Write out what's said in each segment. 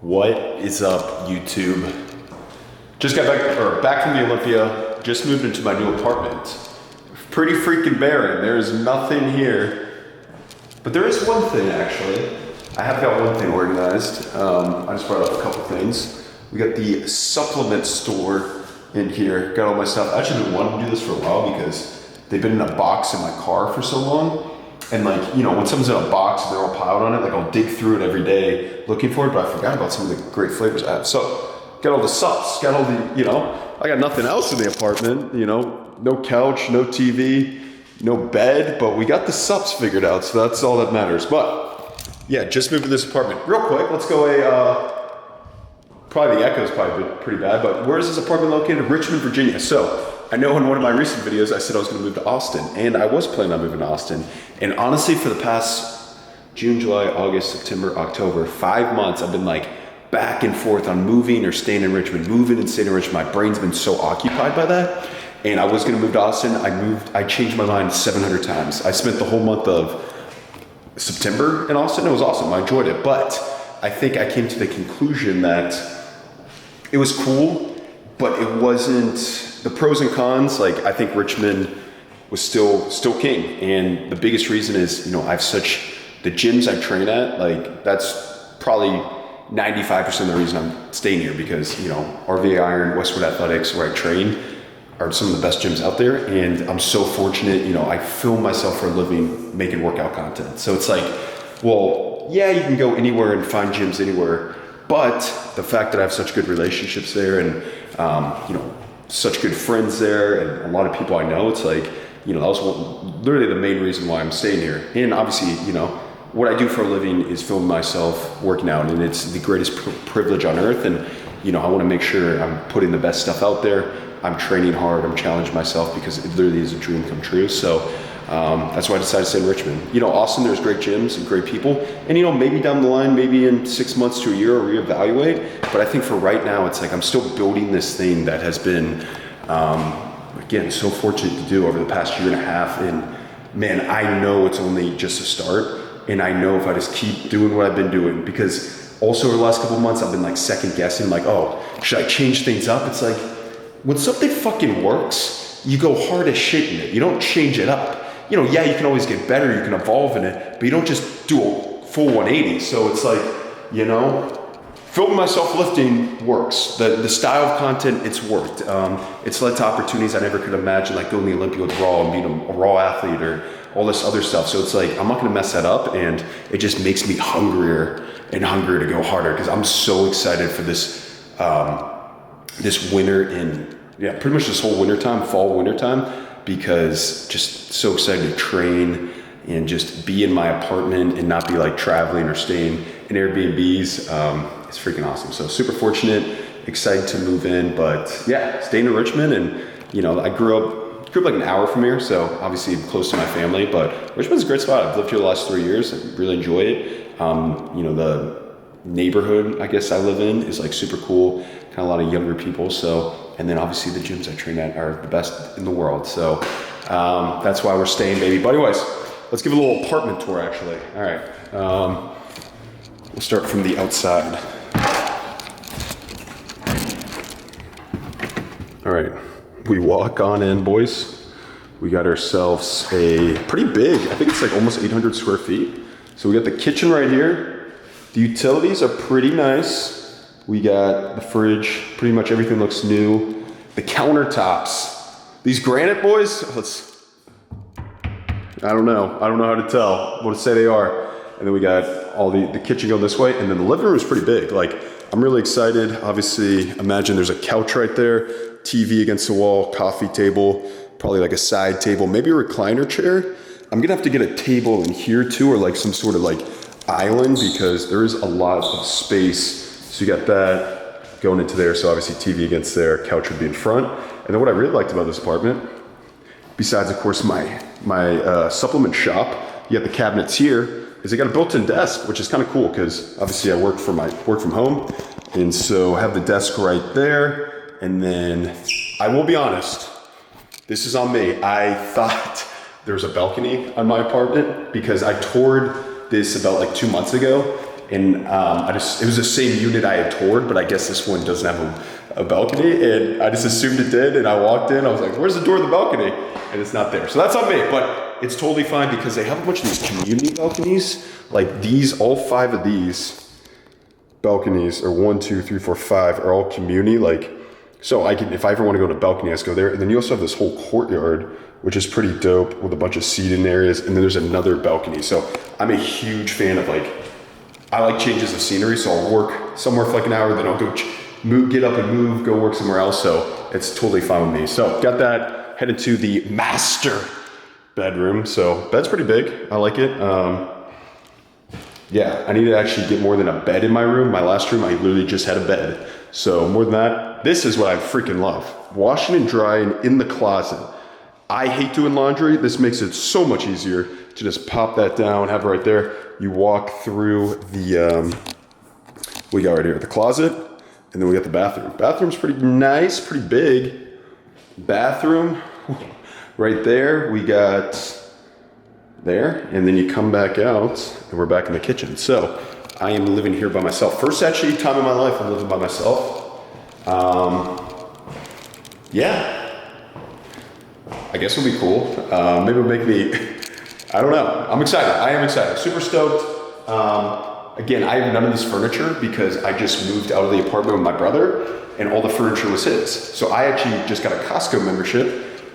What is up, YouTube? Just got back from the Olympia. Just moved into my new apartment. Pretty freaking barren. There is nothing here, but there is one thing actually. I have got one thing organized. I just brought up a couple things. We got the supplement store in here. Got all my stuff. I actually been wanting to do this for a while because they've been in a box in my car for so long. And like, you know, when someone's in a box and they're all piled on it, like I'll dig through it every day looking for it, but I forgot about some of the great flavors I have. So, got all the sups, got all the, you know, I got nothing else in the apartment, you know, no couch, no TV, no bed, but we got the sups figured out, so that's all that matters. But, yeah, just moved to this apartment. Real quick, let's go probably the echo's probably pretty bad, but where is this apartment located? Richmond, Virginia. So, I know in one of my recent videos I said I was gonna move to Austin, and I was planning on moving to Austin. And honestly, for the past June, July, August, September, October, 5 months, I've been like back and forth on moving or staying in Richmond, moving and staying in Richmond. My brain's been so occupied by that. And I was gonna move to Austin. I changed my mind 700 times. I spent the whole month of September in Austin. It was awesome, I enjoyed it. But I think I came to the conclusion that it was cool, but it wasn't, the pros and cons, like I think Richmond was still king. And the biggest reason is, you know, the gyms I train at, like that's probably 95% of the reason I'm staying here because, you know, RVA Iron, Westwood Athletics, where I train are some of the best gyms out there. And I'm so fortunate, you know, I film myself for a living making workout content. So it's like, well, yeah, you can go anywhere and find gyms anywhere. But the fact that I have such good relationships there and, you know, such good friends there and a lot of people I know, it's like, you know, that was literally the main reason why I'm staying here. And obviously, you know, what I do for a living is film myself working out, and it's the greatest privilege on earth. And, you know, I want to make sure I'm putting the best stuff out there. I'm training hard, I'm challenging myself because it literally is a dream come true. So that's why I decided to stay in Richmond. You know, Austin, there's great gyms and great people. And, you know, maybe down the line, maybe in 6 months to a year, I'll reevaluate. But I think for right now, it's like I'm still building this thing that has been, again, so fortunate to do over the past year and a half. And man, I know it's only just a start. And I know if I just keep doing what I've been doing, because also over the last couple of months, I've been like second guessing, like, oh, should I change things up? It's like, when something fucking works, you go hard as shit in it. You don't change it up. You know, yeah, you can always get better, you can evolve in it, but you don't just do a full 180. So it's like, you know, filming myself lifting works. The style of content, it's worked. It's led to opportunities I never could imagine, like going to the Olympia with Raw and being a Raw athlete or all this other stuff. So it's like, I'm not gonna mess that up, and it just makes me hungrier and hungrier to go harder because I'm so excited for this, this winter and yeah, pretty much this whole winter time, fall, winter time, because just so excited to train and just be in my apartment and not be like traveling or staying in Airbnbs. It's freaking awesome. So super fortunate, excited to move in, but yeah, staying in Richmond. And you know, I grew up like an hour from here, so obviously close to my family, but Richmond's a great spot. I've lived here the last 3 years. I really enjoy it. You know, the neighborhood I guess I live in is like super cool, kind of a lot of younger people. So, and then obviously the gyms I train at are the best in the world. So that's why we're staying, baby. But anyways, let's give a little apartment tour actually. All right, we'll start from the outside. All right, we walk on in, boys. We got ourselves a pretty big, I think it's like almost 800 square feet. So we got the kitchen right here. The utilities are pretty nice. We got the fridge, pretty much everything looks new. The countertops, these granite boys, I don't know how to tell what to say they are. And then we got all the kitchen going this way, and then the living room is pretty big. Like, I'm really excited. Obviously, imagine there's a couch right there, TV against the wall, coffee table, probably like a side table, maybe a recliner chair. I'm gonna have to get a table in here too, or like some sort of like island, because there is a lot of space. So you got that going into there. So obviously TV against there, couch would be in front. And then what I really liked about this apartment, besides of course my supplement shop, you got the cabinets here, is they got a built-in desk, which is kind of cool because obviously I work from home. And so I have the desk right there. And then I will be honest, this is on me. I thought there was a balcony on my apartment because I toured this about like 2 months ago, and it was the same unit I had toured, but I guess this one doesn't have a balcony, and I just assumed it did, and I walked in, I was like, where's the door to the balcony? And it's not there. So that's on me, but it's totally fine because they have a bunch of these community balconies, like these, all 5 of these balconies, or 1, 2, 3, 4, 5, are all community, like, so I can, if I ever want to go to a balcony, I just go there. And then you also have this whole courtyard, which is pretty dope, with a bunch of seating areas, and then there's another balcony. So I'm a huge fan of, like, I like changes of scenery, so I'll work somewhere for like an hour, then I'll go get up and move, go work somewhere else, so it's totally fine with me. So got that, headed to the master bedroom. So bed's pretty big, I like it. Yeah, I need to actually get more than a bed in my room. My last room, I literally just had a bed. So more than that, this is what I freaking love. Washing and drying in the closet. I hate doing laundry. This makes it so much easier to just pop that down, have it right there. You walk through the, we got right here, the closet, and then we got the bathroom. Bathroom's pretty nice, pretty big. Bathroom, right there, we got there, and then you come back out, and we're back in the kitchen. So I am living here by myself. First actually time in my life I'm living by myself. Yeah, I guess it'll be cool. Maybe it'll make me, I don't know. I'm excited. I am excited. Super stoked. Again, I have none of this furniture because I just moved out of the apartment with my brother and all the furniture was his. So I actually just got a Costco membership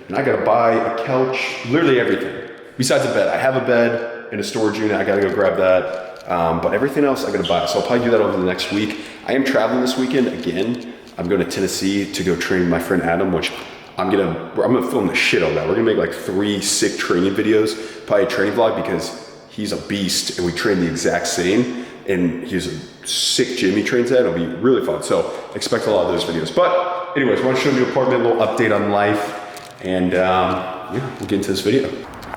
and I got to buy a couch, literally everything. Besides a bed. I have a bed in a storage unit. I got to go grab that. But everything else I got to buy. So I'll probably do that over the next week. I am traveling this weekend again. I'm going to Tennessee to go train my friend Adam, which I'm gonna film the shit out of that. We're gonna make like 3 sick training videos, probably a training vlog, because he's a beast and we train the exact same. And he's a sick gym he trains at. It'll be really fun. So expect a lot of those videos. But anyways, I want to show you the apartment, a little update on life. And yeah, we'll get into this video.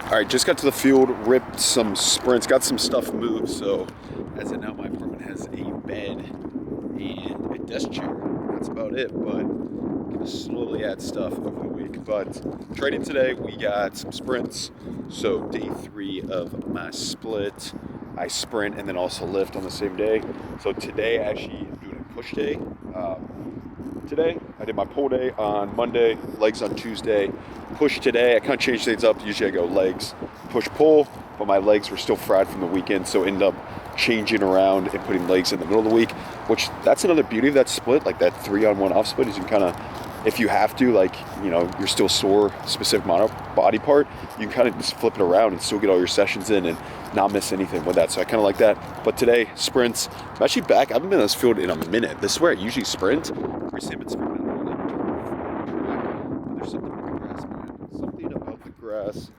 All right, just got to the field, ripped some sprints, got some stuff moved. So as of now, my apartment has a bed and a desk chair. That's about it, but I'm gonna slowly add stuff over the week. But training today, we got some sprints. So day 3 of my split. I sprint and then also lift on the same day. So today, actually, I'm doing a push day. Today, I did my pull day on Monday, legs on Tuesday, push today. I kind of changed things up. Usually I go legs, push, pull, but my legs were still fried from the weekend, so ended up changing around and putting legs in the middle of the week, which that's another beauty of that split, like that 3-on-1 off split, is you can kind of, if you have to, like, you know, you're still sore specific body part, you can kind of just flip it around and still get all your sessions in and not miss anything with that. So I kind of like that. But today, sprints. I'm actually back. I haven't been on this field in a minute. This is where I usually sprint. Recently I've been sprinting on like, there's something about the grass, man. Something about the grass.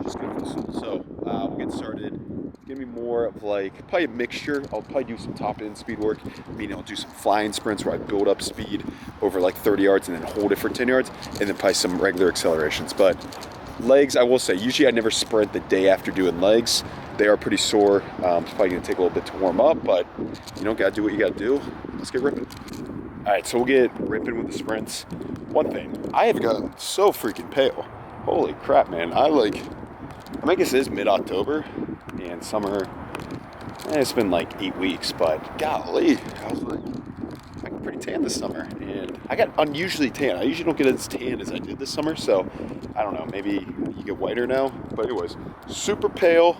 Just good for the soul. So we'll get started. It's gonna be more of like probably a mixture. I'll probably do some top end speed work, meaning I'll do some flying sprints where I build up speed over like 30 yards and then hold it for 10 yards, and then probably some regular accelerations. But legs, I will say, usually I never sprint the day after doing legs. They are pretty sore. It's probably gonna take a little bit to warm up, but you know, gotta do what you gotta do. Let's get ripping. All right, so we'll get ripping with the sprints. One thing, I have gotten so freaking pale. Holy crap, man. I guess it is mid-October and summer. It's been like 8 weeks, but golly, I was like, I'm pretty tan this summer, and I got unusually tan. I usually don't get as tan as I did this summer, so I don't know, maybe you get whiter now. But anyways, super pale.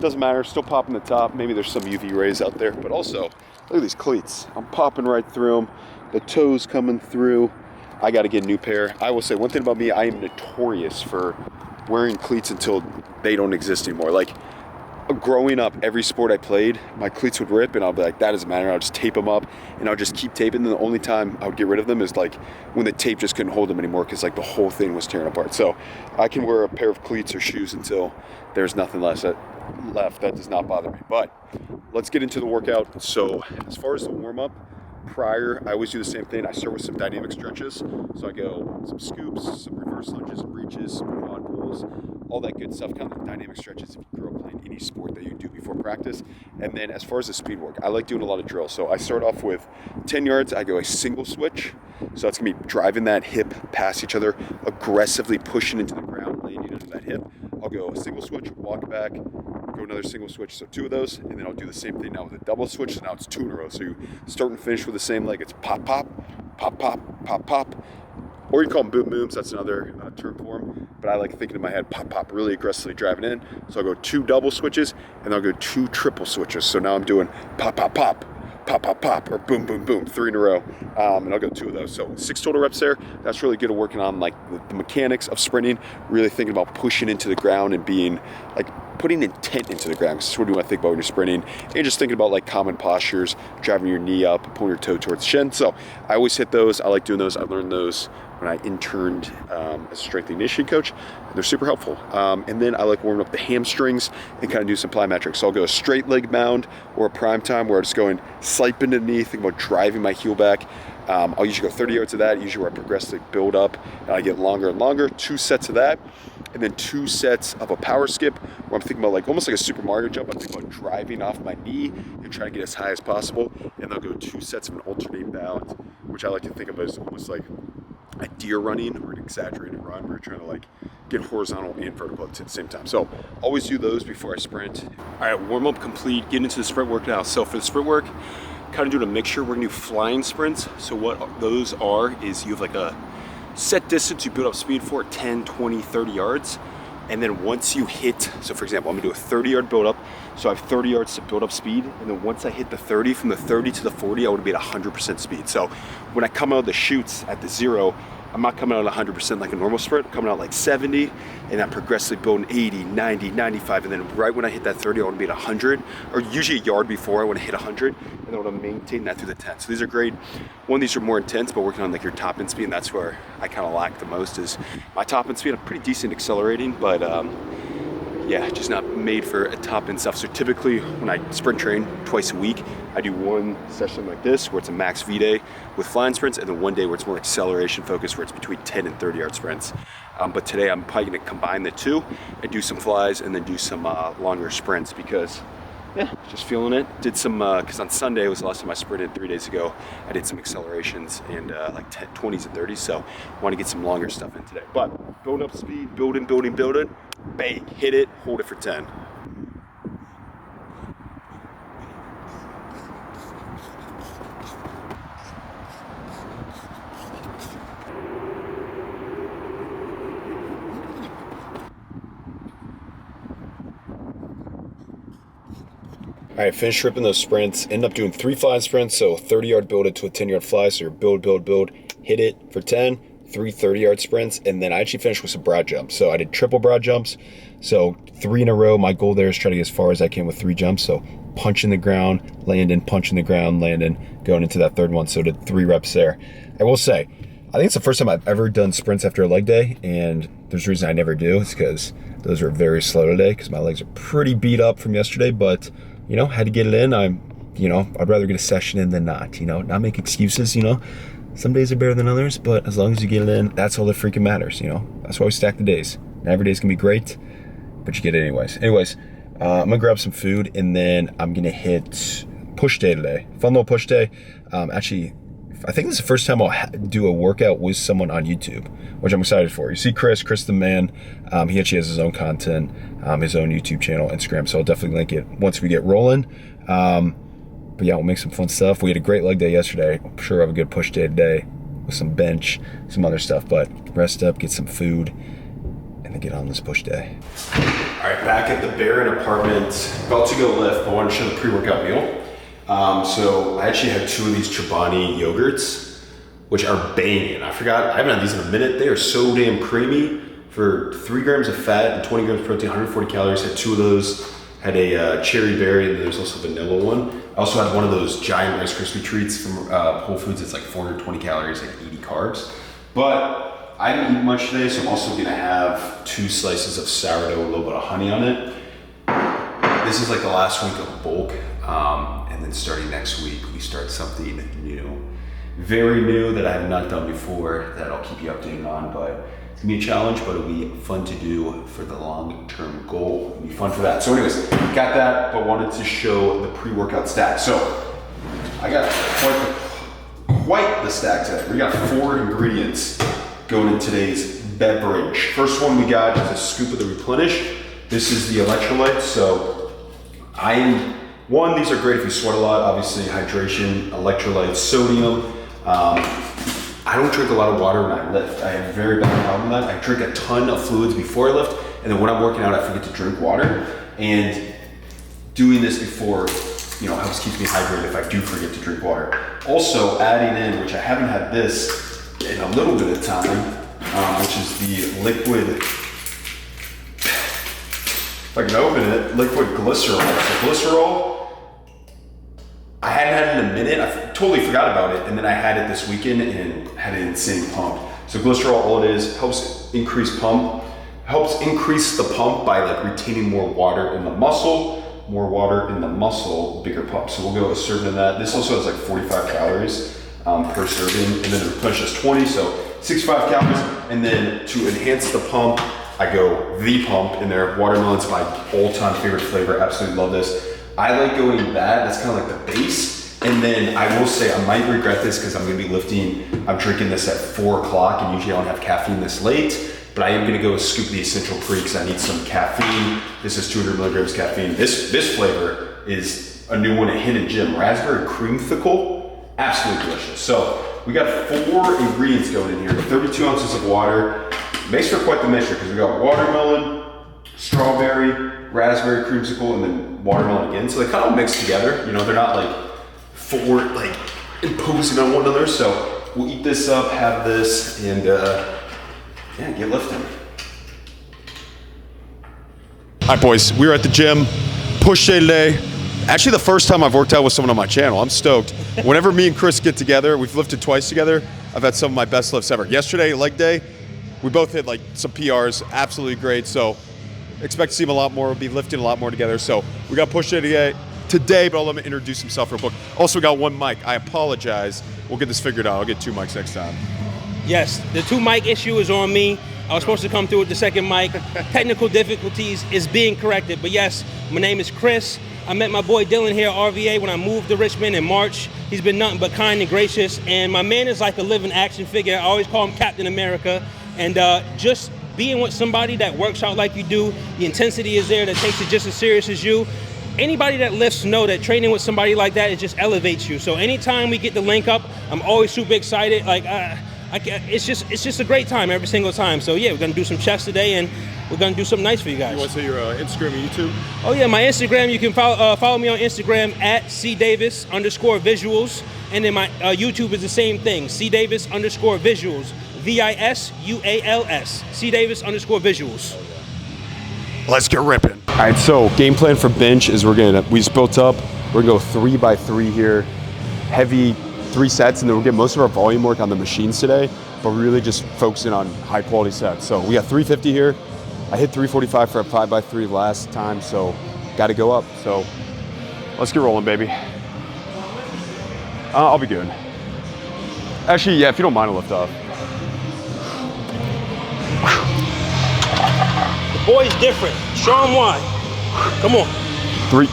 Doesn't matter, still popping the top. Maybe there's some UV rays out there, but also look at these cleats. I'm popping right through them. The toes coming through. I got to get a new pair. I will say one thing about me, I am notorious for wearing cleats until they don't exist anymore. Like, growing up, every sport I played, my cleats would rip and I'll be like, that doesn't matter. I'll just tape them up and I'll just keep taping them. The only time I would get rid of them is like when the tape just couldn't hold them anymore because like the whole thing was tearing apart. So I can wear a pair of cleats or shoes until there's nothing left. That does not bother me. But let's get into the workout. So as far as the warm up, prior, I always do the same thing. I start with some dynamic stretches. So I go some scoops, some reverse lunges, reaches, some quad pulls, all that good stuff, kind of dynamic stretches if you grew up playing any sport that you do before practice. And then as far as the speed work, I like doing a lot of drills. So I start off with 10 yards, I go a single switch. So that's gonna be driving that hip past each other, aggressively pushing into the ground, landing under that hip. I'll go a single switch, walk back, go another single switch, so 2 of those, and then I'll do the same thing now with a double switch, so now it's 2 in a row. So you start and finish with the same leg. It's pop, pop, pop, pop, pop, pop. Or you call them boom booms, that's another term for them. But I like thinking in my head, pop, pop, really aggressively driving in. So I'll go 2 double switches, and I'll go 2 triple switches. So now I'm doing pop, pop, pop, pop, pop, pop, or boom, boom, boom, 3 in a row. And I'll go 2 of those. So 6 total reps there. That's really good at working on like the mechanics of sprinting, really thinking about pushing into the ground and being like putting intent into the ground. Because that's what you want to think about when you're sprinting. And just thinking about like common postures, driving your knee up, pulling your toe towards the shin. So I always hit those. I like doing those. I learned those when I interned as a strength and conditioning coach. They're super helpful. And then I like warming up the hamstrings and kind of do some plyometrics. So I'll go a straight leg mound or a prime time where I'm just going slight bend in the knee, think about driving my heel back. I'll usually go 30 yards of that, usually where I progressively build up and I get longer and longer. 2 sets of that, and then 2 sets of a power skip where I'm thinking about like almost like a Super Mario jump. I'm thinking about driving off my knee and trying to get as high as possible. And I'll go 2 sets of an alternating balance, which I like to think of as almost like a deer running or an exaggerated run where you're trying to like get horizontal and vertical at the same time. So always do those before I sprint. All right, warm up complete, get into the sprint work now. So for the sprint work, kind of doing a mixture. We're gonna do flying sprints. So what those are is you have like a set distance you build up speed for, 10, 20, 30 yards. And then once you hit, so for example, I'm gonna do a 30-yard build up. So I have 30 yards to build up speed. And then once I hit the 30, from the 30 to the 40, I would be at 100% speed. So when I come out of the chutes at the 0, I'm not coming out 100% like a normal sprint. I'm coming out like 70, and I'm progressively building 80, 90, 95, and then right when I hit that 30, I want to be at 100, or usually a yard before I want to hit 100, and I want to maintain that through the 10. So these are great. One, these are more intense, but working on like your top end speed, and that's where I kind of lack the most is my top end speed. I'm pretty decent accelerating, but yeah, just not made for a top end stuff. So typically when I sprint train twice a week, I do one session like this where it's a max V day with flying sprints, and then one day where it's more acceleration focused where it's between 10 and 30 yard sprints. But today I'm probably gonna combine the 2 and do some flies and then do some longer sprints because yeah, just feeling it. Did some, cause on Sunday was the last time I sprinted 3 days ago. I did some accelerations and like 20s and 30s. So I want to get some longer stuff in today, but building up speed, building, bang, hit it, hold it for 10. All right, finish ripping those sprints. End up doing 3 flying sprints, so 30-yard build it to a 10-yard fly. So you're build, hit it for 10, 3 30-yard sprints, and then I actually finished with some broad jumps. So I did triple broad jumps, so 3 in a row. My goal there is try to get as far as I can with 3 jumps. So punch in the ground, landing, punch in the ground, landing, going into that 3rd one. So I did 3 reps there. I will say, I think it's the first time I've ever done sprints after a leg day, and there's a reason I never do. It's because those were very slow today because my legs are pretty beat up from yesterday, but you know, had to get it in. I'd rather get a session in than not, not make excuses, Some days are better than others, but as long as you get it in, that's all that freaking matters, That's why we stack the days. Not every day's gonna be great, but you get it anyways. I'm gonna grab some food and then I'm gonna hit push day today. Fun little push day. Actually, I think this is the first time I'll do a workout with someone on YouTube, which I'm excited for. You see Chris the man, he actually has his own content, his own YouTube channel, Instagram, so I'll definitely link it once we get rolling. But yeah, we'll make some fun stuff. We had a great leg day yesterday. I'm sure I'll have a good push day today with some bench, some other stuff, but rest up, get some food, and then get on this push day. All right, back at the Barron apartment, about to go lift, but I want to show the pre-workout meal. So I actually had 2 of these Chobani yogurts, which are banging. I haven't had these in a minute. They are so damn creamy for 3 grams of fat and 20 grams of protein, 140 calories. Had 2 of those. Had a cherry berry, and there's also a vanilla one. I also had one of those giant Rice Krispie treats from Whole Foods. It's like 420 calories, like 80 carbs. But I didn't eat much today, so I'm also gonna have 2 slices of sourdough, a little bit of honey on it. This is like the last week of bulk. And then starting next week, we start something new. Very new that I have not done before that I'll keep you updated on, but it's gonna be a challenge, but it'll be fun to do for the long-term goal. It'll be fun for that. So anyways, got that, but wanted to show the pre-workout stack. So I got quite the stack today. We got 4 ingredients going in today's beverage. First one we got is a scoop of the Replenish. This is the electrolyte, so These are great if you sweat a lot, obviously hydration, electrolytes, sodium. I don't drink a lot of water when I lift. I have a very bad problem with that. I drink a ton of fluids before I lift, and then when I'm working out, I forget to drink water. And doing this before, helps keep me hydrated if I do forget to drink water. Also adding in, which I haven't had this in a little bit of time, which is the liquid, if I can open it, liquid glycerol. So glycerol, I hadn't had it in a minute. I totally forgot about it. And then I had it this weekend and had an insane pump. So glycerol, all it is, helps increase the pump by like retaining more water in the muscle. More water in the muscle, bigger pump. So we'll go a serving of that. This also has like 45 calories per serving, and then the replenish is 20, so 65 calories. And then to enhance the pump, I go the pump in there. Watermelon's my all-time favorite flavor. Absolutely love this. I like going that. That's kind of like the base. And then I will say I might regret this because I'm gonna be lifting. I'm drinking this at 4 o'clock, and usually I don't have caffeine this late. But I am gonna go scoop the Essential Pre because I need some caffeine. This is 200 milligrams caffeine. This flavor is a new one at Hidden Gem. Raspberry creamsicle, absolutely delicious. So we got 4 ingredients going in here. 32 ounces of water. Makes for quite the mixture because we got watermelon, strawberry, raspberry creamsicle, and then watermelon again. So they kind of mix together. They're not like imposing on one another. So we'll eat this up, have this, and yeah, get lifting. All right, boys, we were at the gym, push day today. Actually, the first time I've worked out with someone on my channel. I'm stoked. Whenever me and Chris get together, we've lifted twice together. I've had some of my best lifts ever. Yesterday, leg day, we both hit like some PRs, absolutely great. So expect to see him a lot more. We'll be lifting a lot more together. So we got push day today, but I'll let him introduce himself real quick. Also, we got 1 mic. I apologize. We'll get this figured out. I'll get 2 mics next time. Yes, the 2 mic issue is on me. I was supposed to come through with the second mic. Technical difficulties is being corrected. But yes, my name is Chris. I met my boy Dylan here at RVA when I moved to Richmond in March. He's been nothing but kind and gracious. And my man is like a living action figure. I always call him Captain America. And just being with somebody that works out like you do, the intensity is there, that takes it just as serious as you. Anybody that lifts know that training with somebody like that, it just elevates you. So anytime we get to link up, I'm always super excited. It's just a great time every single time. So yeah, we're gonna do some chest today, and we're gonna do something nice for you guys. You want to say your Instagram and YouTube? Oh yeah, my Instagram. You can follow me on Instagram at cdavis_visuals, and then my YouTube is the same thing, cdavis_visuals, VISUALS, cdavis_visuals. Let's get ripping. All right, so game plan for bench is we just built up. We're gonna go 3 by 3 here, heavy 3 sets, and then we'll get most of our volume work on the machines today, but we're really just focusing on high quality sets. So we got 350 here. I hit 345 for a 5 by 3 last time, so got to go up. So let's get rolling, baby. I'll be good. Actually, yeah, if you don't mind, I'll lift up. The boy's different. Show him why. Come on. 3,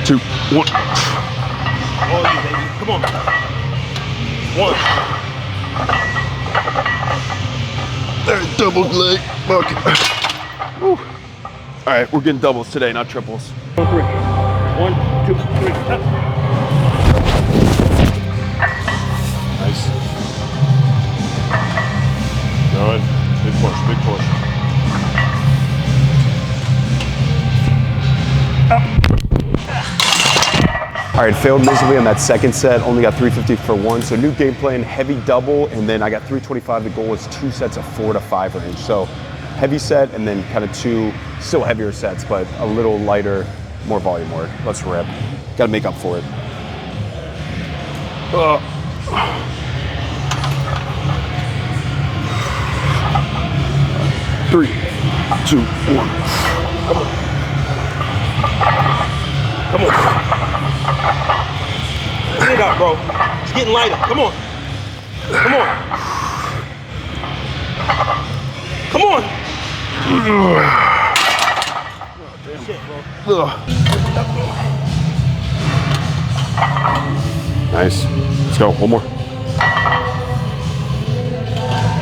2, 1. All you, baby. Come on. 1. There, double leg bucket. All right, we're getting doubles today, not triples. 1, 3. 1, 2, 3. Up. Nice. Good. Big push, big push. All right, failed miserably on that second set, only got 350 for 1. So new game plan, heavy double, and then I got 325. The goal was 2 sets of 4 to 5 range. So heavy set, and then kind of 2 still heavier sets, but a little lighter, more volume work. Let's rip. Got to make up for it. 3, 2, 1. Come on. Come on. Get it out, bro. It's getting lighter. Come on. Come on. Come on. Shit, bro. Nice. Let's go. One more.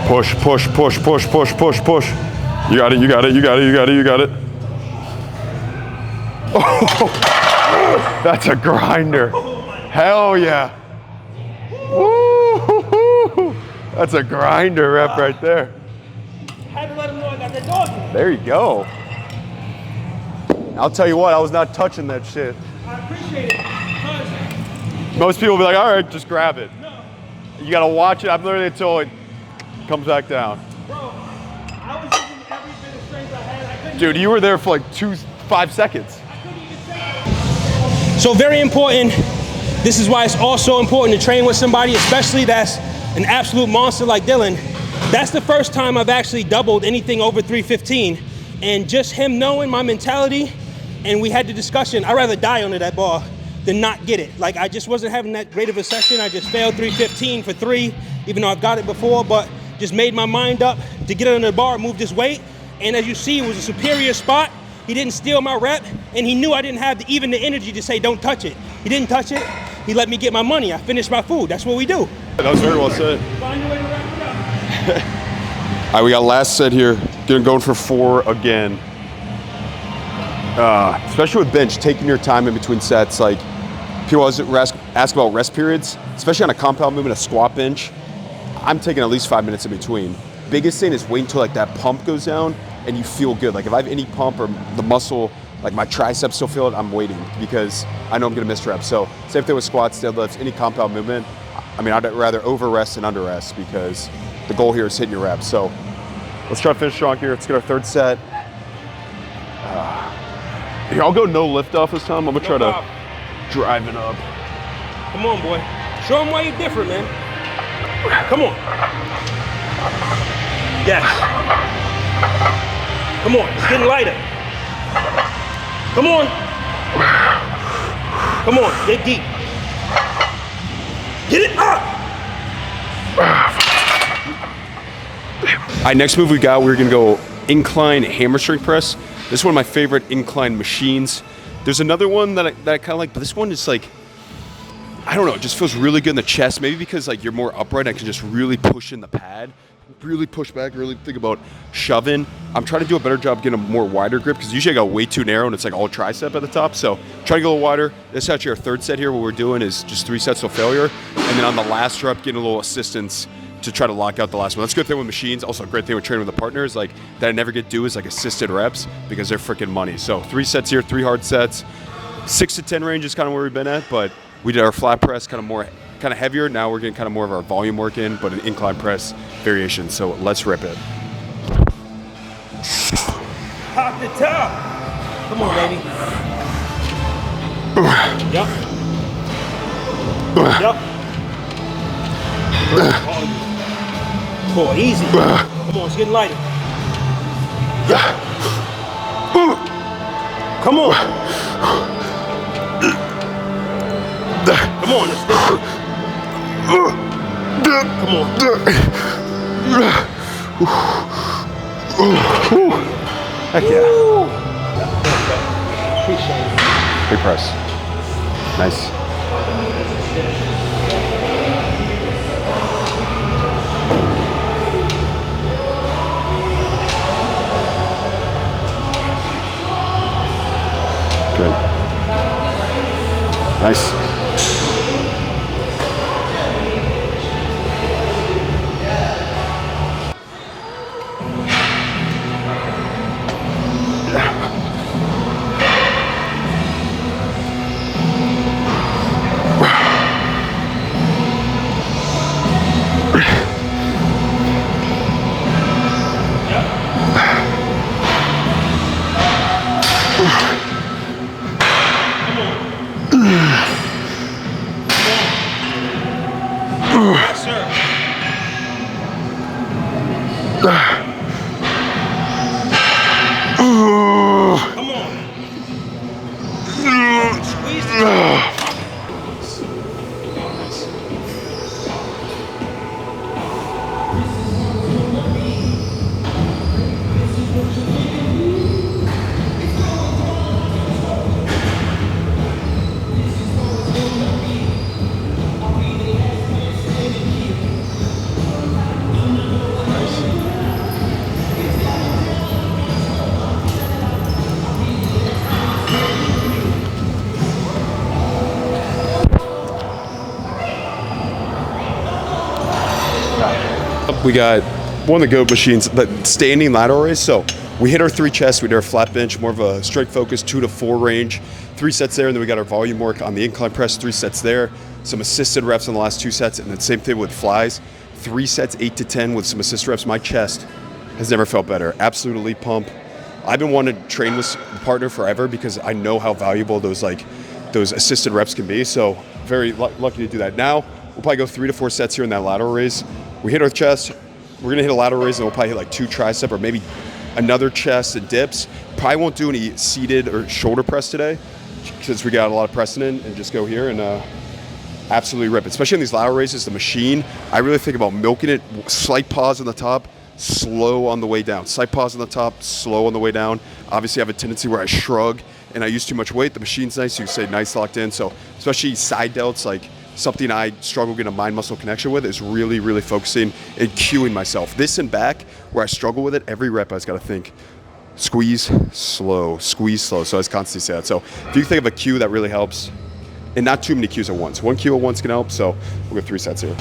Push, push, push, push, push, push, push. You got it, you got it, you got it, you got it, you got it. Oh. That's a grinder. Hell yeah. Woo! That's a grinder rep right there. Had to let him know I got that dog in me. There you go. I'll tell you what, I was not touching that shit. I appreciate it. Because Most people will be like, all right, just grab it. no, You gotta watch it. I'm literally until it comes back down. bro, I was using every bit of strength I had. I couldn't Dude, you were there for like 5 seconds. So very important. This is why it's also important to train with somebody, especially that's an absolute monster like Dylan. That's the first time I've actually doubled anything over 315. And just him knowing my mentality, and we had the discussion, I'd rather die under that bar than not get it. Like, I just wasn't having that great of a session. I just failed 315 for 3, even though I've got it before, but just made my mind up to get under the bar, move this weight. And as you see, it was a superior spot. He didn't steal my rep, and he knew I didn't have even the energy to say, don't touch it. He didn't touch it. He let me get my money. I finished my food. That's what we do. That was very well said. Find a way to wrap it up. All right, we got last set here. Going for 4 again. Especially with bench, taking your time in between sets. Like, people always ask about rest periods, especially on a compound movement, a squat bench. I'm taking at least 5 minutes in between. Biggest thing is wait until like that pump goes down and you feel good. Like if I have any pump or the muscle, like my triceps still feel it, I'm waiting because I know I'm gonna miss reps. So same thing with squats, deadlifts, any compound movement. I mean, I'd rather over rest than under rest because the goal here is hitting your reps. So let's try to finish strong here. Let's get our 3rd set. Here, I'll go no lift off this time. I'm gonna try to drive it up. Come on, boy. Show him why you're different, man. Come on. Yes. Come on, it's getting lighter. Come on. Come on, dig deep. Get it up. All right, next move we got, we're gonna go incline hammer strength press. This is one of my favorite incline machines. There's another one that I kind of like, but this one is like, I don't know, it just feels really good in the chest. Maybe because like you're more upright, I can just really push in the pad, really push back, really think about shoving. I'm trying to do a better job getting a more wider grip because usually I got way too narrow and it's like all tricep at the top. So try to go a little wider. This is actually our 3rd set here. What we're doing is just 3 sets till failure. And then on the last rep, getting a little assistance to try to lock out the last one. That's a good thing with machines. Also a great thing with training with a partner is like that I never get to do is like assisted reps because they're freaking money. So 3 sets here, 3 hard sets. 6 to 10 range is kind of where we've been at, but we did our flat press kind of heavier. Now we're getting kind of more of our volume work in, but an incline press variation. So let's rip it. Pop the top. Come on, baby. Yup. Yup. Boy, easy. Come on, it's getting lighter. Yup. Come on. Come on, let's do it. Come on. Heck yeah. Appreciate it. Big press. Nice. Good. Nice. Yes, sir. Come on. Squeeze it. We got one of the GOAT machines, the standing lateral raise. So we hit our 3 chests, we did our flat bench, more of a strength focus, 2 to 4 range, 3 sets there, and then we got our volume work on the incline press, 3 sets there, some assisted reps on the last 2 sets, and then same thing with flies, 3 sets, 8 to 10 with some assist reps. My chest has never felt better. Absolute elite pump. I've been wanting to train with a partner forever because I know how valuable those assisted reps can be. So very lucky to do that. Now we'll probably go 3 to 4 sets here in that lateral raise. We hit our chest. We're gonna hit a lateral raise, and we'll probably hit like 2 tricep or maybe another chest and dips. Probably won't do any seated or shoulder press today since we got a lot of pressing in, and just go here and absolutely rip it. Especially in these lateral raises, the machine, I really think about milking it. Slight pause on the top, slow on the way down. Slight pause on the top, slow on the way down. Obviously, I have a tendency where I shrug and I use too much weight. The machine's nice, you can say nice locked in. So especially side delts, like something I struggle getting a mind-muscle connection with is really, really focusing and cueing myself. This and back, where I struggle with it, every rep I just got to think, squeeze slow, squeeze slow. So I just constantly say that. So if you think of a cue, that really helps. And not too many cues at once. 1 cue at once can help. So we'll go 3 sets here.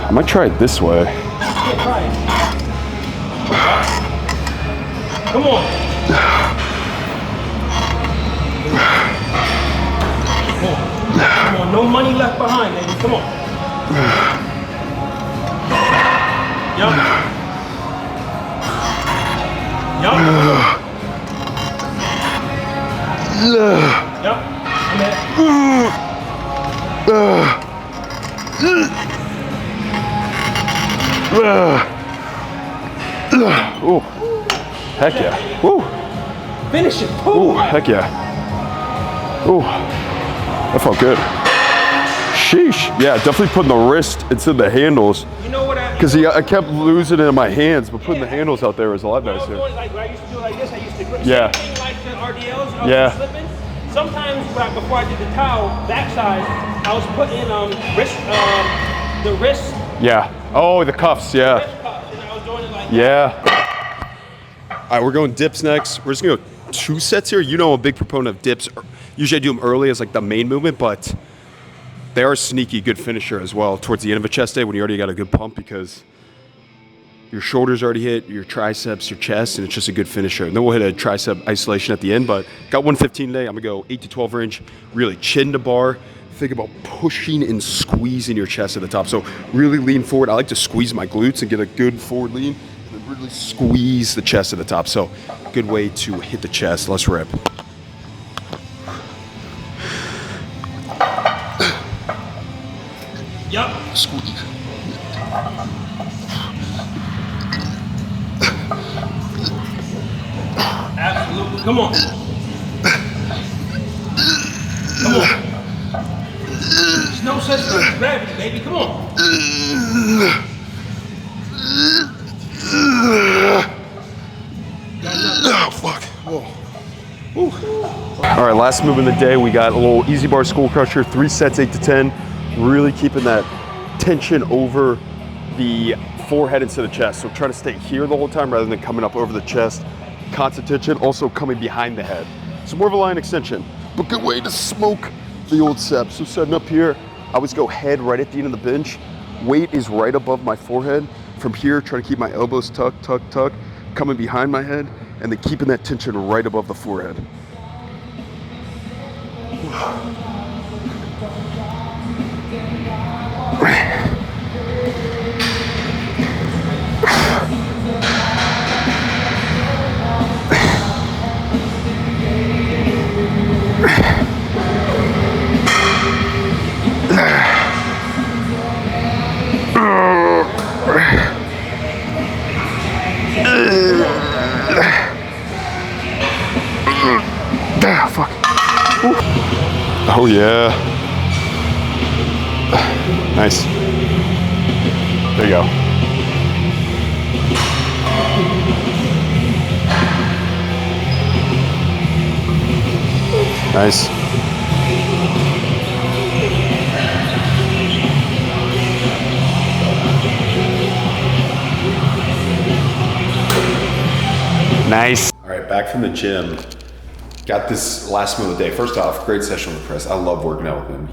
I might try it this way. Yeah, try it. Come on. Come on, no money left behind, baby. Come on. Yup. Yup. Yup. Ooh, heck yeah. Woo. Finish it. Ooh, heck yeah. Ooh, that felt good. Sheesh. Yeah, definitely putting the wrist instead of the handles. You know what Because I kept losing it in my hands, but putting the handles out there was a lot nicer. Like, I used to do it like this. I used to grip. Yeah. Same thing like the RDLs. Yeah. Slipping. Sometimes before I did the towel backside, I was putting the wrist. Yeah. Oh, the cuffs. Yeah. Wrist cuffs, and I was doing it like Yeah. All right, we're going dips next. We're just gonna go 2 sets here. You know, I'm a big proponent of dips. Usually I do them early as like the main movement, but they are a sneaky good finisher as well towards the end of a chest day when you already got a good pump because your shoulders already hit, your triceps, your chest, and it's just a good finisher. And then we'll hit a tricep isolation at the end, but got 115 today. I'm gonna go 8 to 12 range, really chin to bar. Think about pushing and squeezing your chest at the top. So really lean forward. I like to squeeze my glutes and get a good forward lean and then really squeeze the chest at the top. So good way to hit the chest. Let's rip. Yup. Squeeze. Absolutely. Come on. Come on. There's no such thing as gravity, baby. Come on. Oh, fuck. Whoa. All right, last move of the day. We got a little easy bar skull crusher, 3 sets, 8 to 10. Really keeping that tension over the forehead instead of chest. So try to stay here the whole time rather than coming up over the chest. Constant tension, also coming behind the head. So more of a line extension, but good way to smoke the old sep. So setting up here, I always go head right at the end of the bench. Weight is right above my forehead. From here, try to keep my elbows tucked, tucked, tucked, coming behind my head, and then keeping that tension right above the forehead. Fuck. Ooh. Oh yeah. Nice. There you go. Nice. Nice. All right, back from the gym. Got this last meal of the day. First off, great session with Chris. I love working out with him.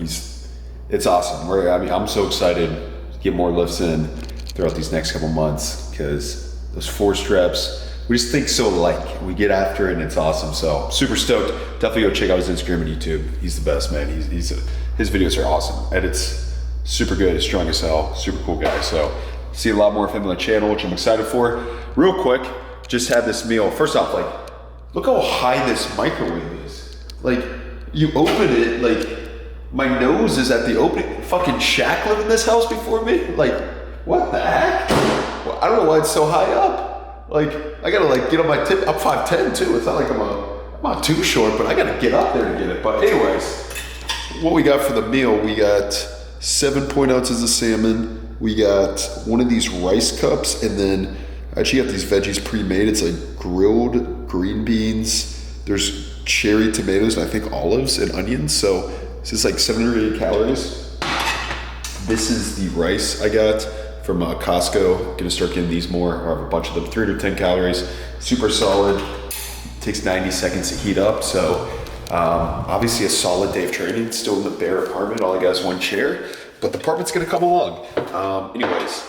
It's awesome. I'm so excited to get more lifts in throughout these next couple months because those 4 reps, we just think so alike. We get after it and it's awesome. So super stoked. Definitely go check out his Instagram and YouTube. He's the best, man. His videos are awesome. Edits super good, strong as hell, super cool guy. So see a lot more of him on the channel, which I'm excited for. Real quick, just had this meal. First off, like, look how high this microwave is. Like, you open it, like, my nose is at the opening. Fucking Shaq lived in this house before me? Like, what the heck? Well, I don't know why it's so high up. Like, I gotta like get on my tip. I'm 5'10" too. It's not like I'm not too short, but I gotta get up there to get it. But anyways, what we got for the meal, we got 7 ounces of salmon. We got one of these rice cups, and then I actually got these veggies pre-made. It's like grilled green beans. There's cherry tomatoes and I think olives and onions. So this is like 780 calories. This is the rice I got from Costco. Gonna start getting these more. I have a bunch of them. 310 calories. Super solid. Takes 90 seconds to heat up. So obviously a solid day of training. Still in the bare apartment. All I got is 1 chair, but the apartment's gonna come along. Anyways.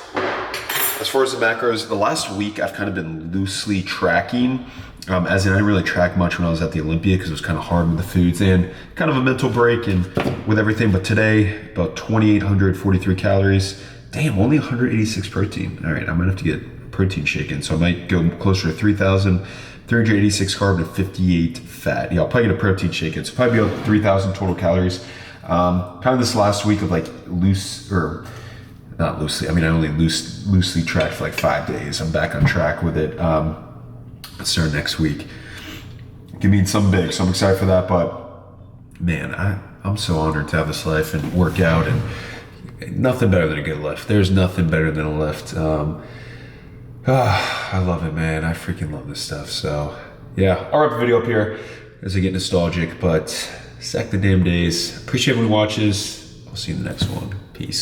As far as the macros, the last week I've kind of been loosely tracking, as in I didn't really track much when I was at the Olympia because it was kind of hard with the foods and kind of a mental break and with everything. But today, about 2,843 calories. Damn, only 186 protein. All right, I might have to get a protein shake in. So I might go closer to 3,000, 386 carb and 58 fat. Yeah, I'll probably get a protein shake in. So probably about 3,000 total calories. Kind of this last week of like not loosely, I mean, I only loosely tracked for like 5 days. I'm back on track with it. Let's start next week. Give me something big, so I'm excited for that. But man, I'm so honored to have this life and work out, and nothing better than a good lift. There's nothing better than a lift. I love it, man. I freaking love this stuff. So yeah, I'll wrap the video up here as I get nostalgic, but sack the damn days. Appreciate everyone who watches. I'll see you in the next one. Peace.